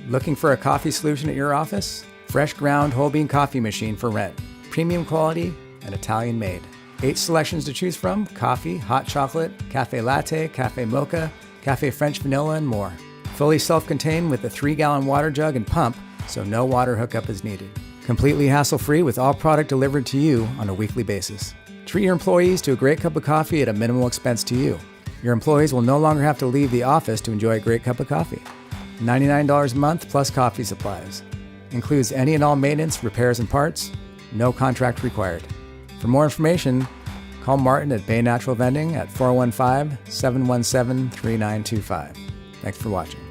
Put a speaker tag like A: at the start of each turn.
A: Looking for a coffee solution at your office? Fresh ground whole bean coffee machine for rent. Premium quality and Italian made. 8 selections to choose from: coffee, hot chocolate, cafe latte, cafe mocha, cafe French vanilla, and more. Fully self-contained with a 3-gallon water jug and pump, so no water hookup is needed. Completely hassle-free with all product delivered to you on a weekly basis. Treat your employees to a great cup of coffee at a minimal expense to you. Your employees will no longer have to leave the office to enjoy a great cup of coffee. $99 a month plus coffee supplies. Includes any and all maintenance, repairs, and parts. No contract required. For more information, call Martin at Bay Natural Vending at 415-717-3925. Thanks for watching.